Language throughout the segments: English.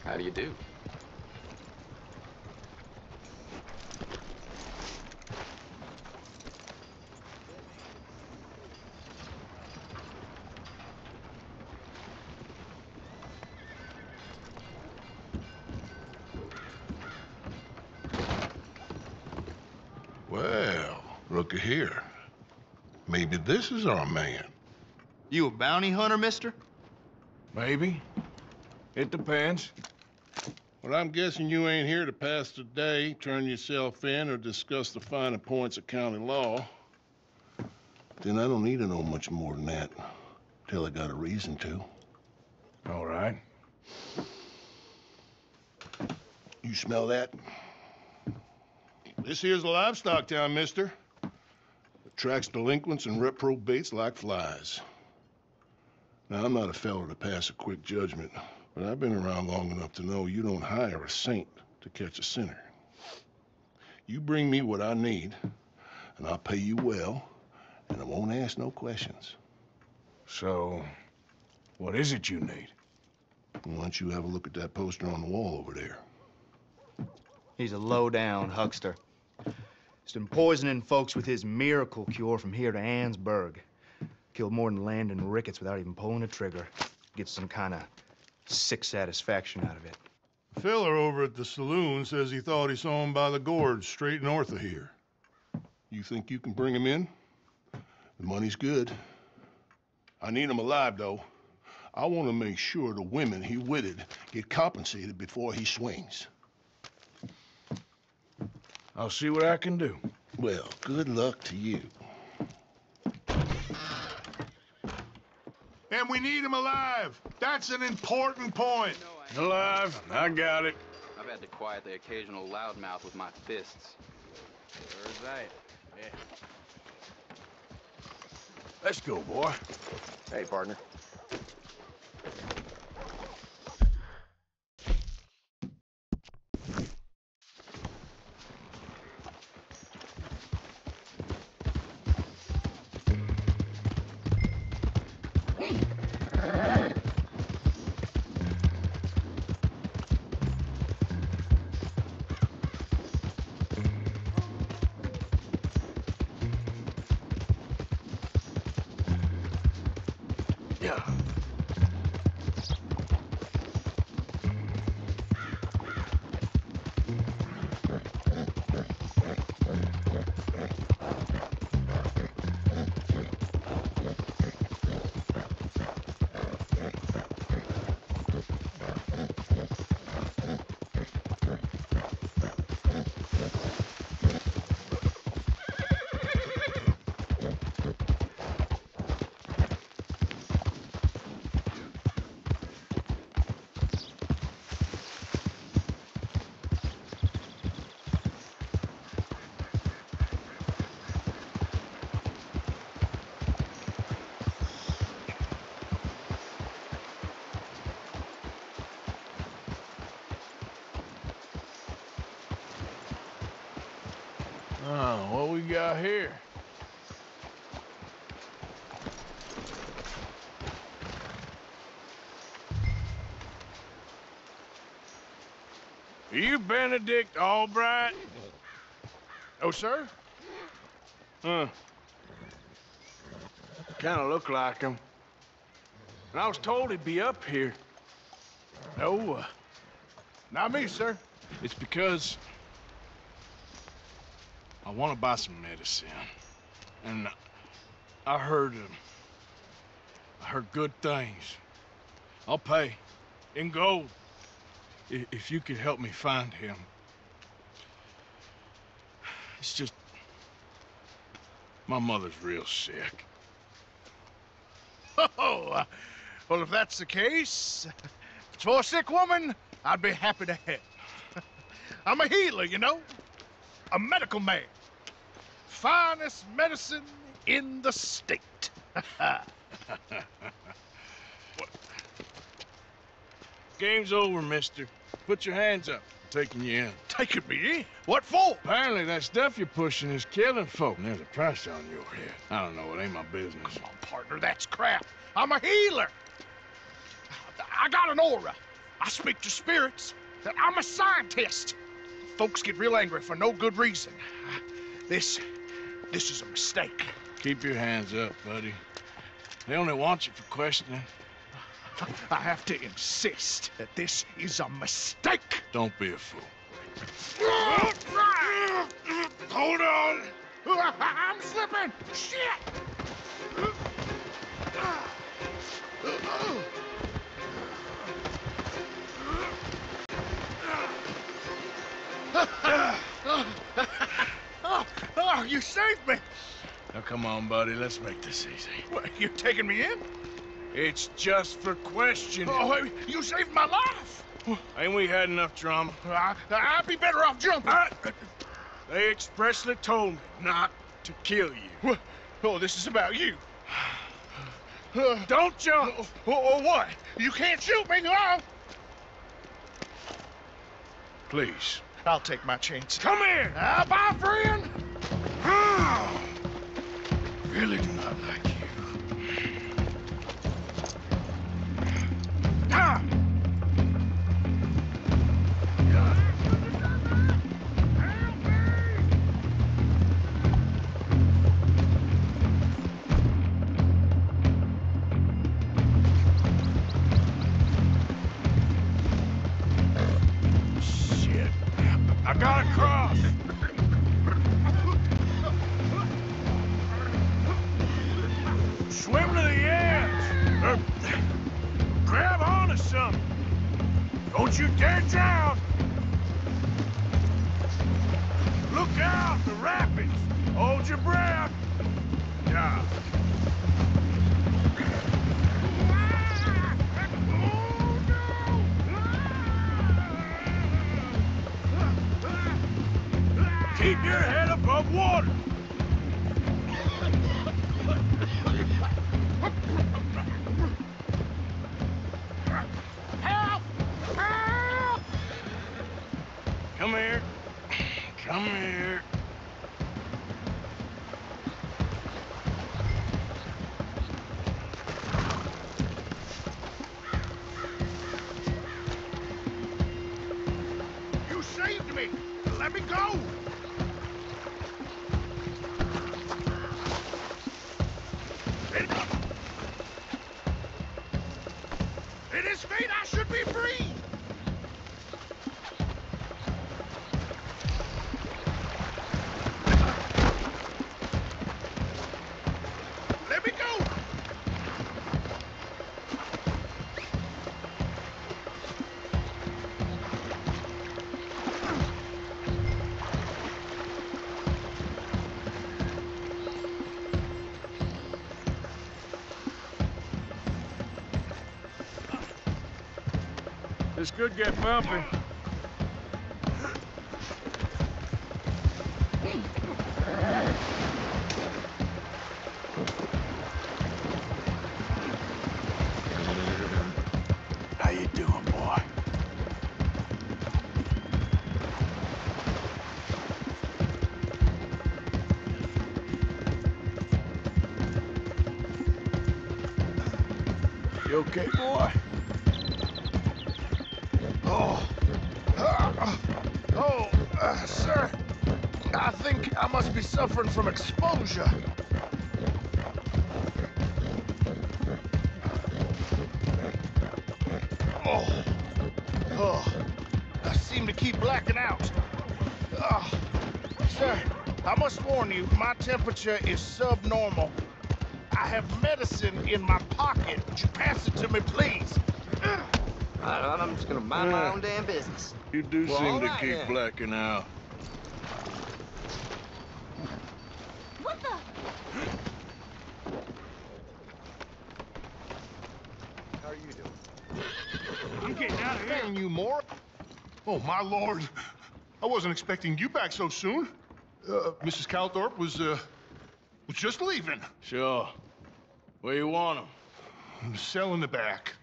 How do you do? Well, looky here. Maybe this is our man. You a bounty hunter, mister? Maybe. It depends. Well, I'm guessing you ain't here to pass the day, turn yourself in, or discuss the finer points of county law. Then I don't need to know much more than that, till I got a reason to. All right. You smell that? This here's a livestock town, mister. Attracts delinquents and reprobates like flies. Now, I'm not a fellow to pass a quick judgment, but I've been around long enough to know you don't hire a saint to catch a sinner. You bring me what I need, and I'll pay you well, and I won't ask no questions. So, what is it you need? Why don't you have a look at that poster on the wall over there? He's a low-down huckster. He's been poisoning folks with his miracle cure from here to Annesburg. Killed more than Landon Ricketts without even pulling a trigger. Gets some kind of sick satisfaction out of it. The fella over at the saloon says he thought he saw him by the gorge straight north of here. You think you can bring him in? The money's good. I need him alive, though. I want to make sure the women he witted get compensated before he swings. I'll see what I can do. Well, good luck to you. And we need him alive. That's an important point. Alive, I got it. I've had to quiet the occasional loudmouth with my fists. Where's that? Yeah. Let's go, boy. Hey, partner. Yeah. Oh, what we got here? Are you Benedict Allbright? Oh, sir? Huh. Kind of look like him. And I was told he'd be up here. No, not me, sir. It's because I want to buy some medicine. And I heard good things. I'll pay in gold if you could help me find him. It's just my mother's real sick. Oh, well, if that's the case, if it's for a sick woman, I'd be happy to help. I'm a healer, you know, a medical man. Finest medicine in the state. Game's over, mister. Put your hands up. taking you in. Taking me in? What for? Apparently that stuff you're pushing is killing folk. And there's a price on your head. I don't know, it ain't my business. Come on, partner, that's crap. I'm a healer. I got an aura. I speak to spirits. I'm a scientist. Folks get real angry for no good reason. This is a mistake. Keep your hands up, buddy. They only want you for questioning. I have to insist that this is a mistake. Don't be a fool. Hold on. I'm slipping. Shit. Oh, you saved me. Now come on, buddy, let's make this easy. What, you taking me in? It's just for questioning. Oh, you saved my life. Ain't we had enough drama? I'd be better off jumping. They expressly told me not to kill you. Oh, this is about you. Don't jump! What? You can't shoot me, no! Please. I'll take my chance. Come here! Bye, friend! Really do not like you. Shit. I gotta cross. Swim to the edge. Grab onto something. Don't you dare drown. Look out, the rapids. Hold your breath. Yeah. Keep your head above water. Help! Help! Come here. Come here. You saved me! Let me go! It is fate I should be free! Let me go! This could get bumpy. How you doing, boy? You okay, boy? Sir, I think I must be suffering from exposure. I seem to keep blacking out. Sir, I must warn you, my temperature is subnormal. I have medicine in my pocket. Would you pass it to me, please? I'm just gonna mind my own damn business. You do Well, seem all to right, keep then. blacking out. What the? How are you doing? I'm getting out of here. Damn you, more. Oh, my lord. I wasn't expecting you back so soon. Mrs. Calthorpe was just leaving. Sure. Where you want him? Cell in the back.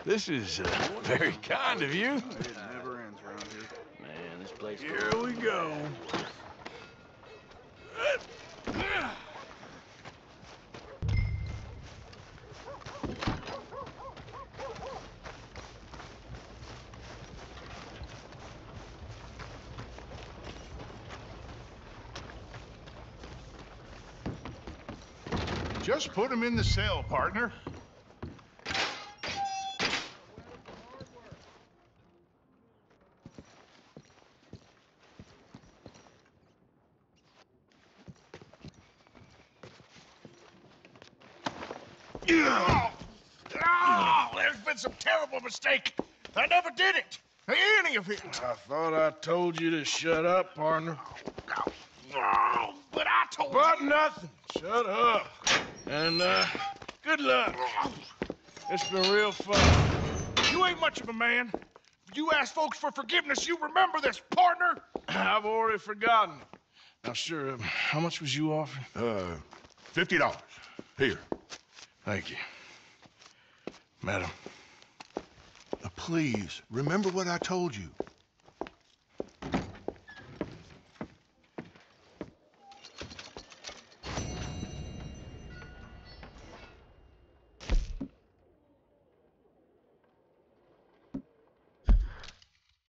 This is very kind of you. It never ends around here. Man, this place... Here we go. Just put him in the cell, partner. Oh, there's been some terrible mistake. I never did it. Any of it. I thought I told you to shut up, partner. Oh, but I told But you. nothing. Shut up. And, good luck. It's been real fun. You ain't much of a man. You ask folks for forgiveness, you remember this, partner? I've already forgotten. Now, sure, how much was you offering? $50. Here. Thank you. Madam. Please, remember what I told you.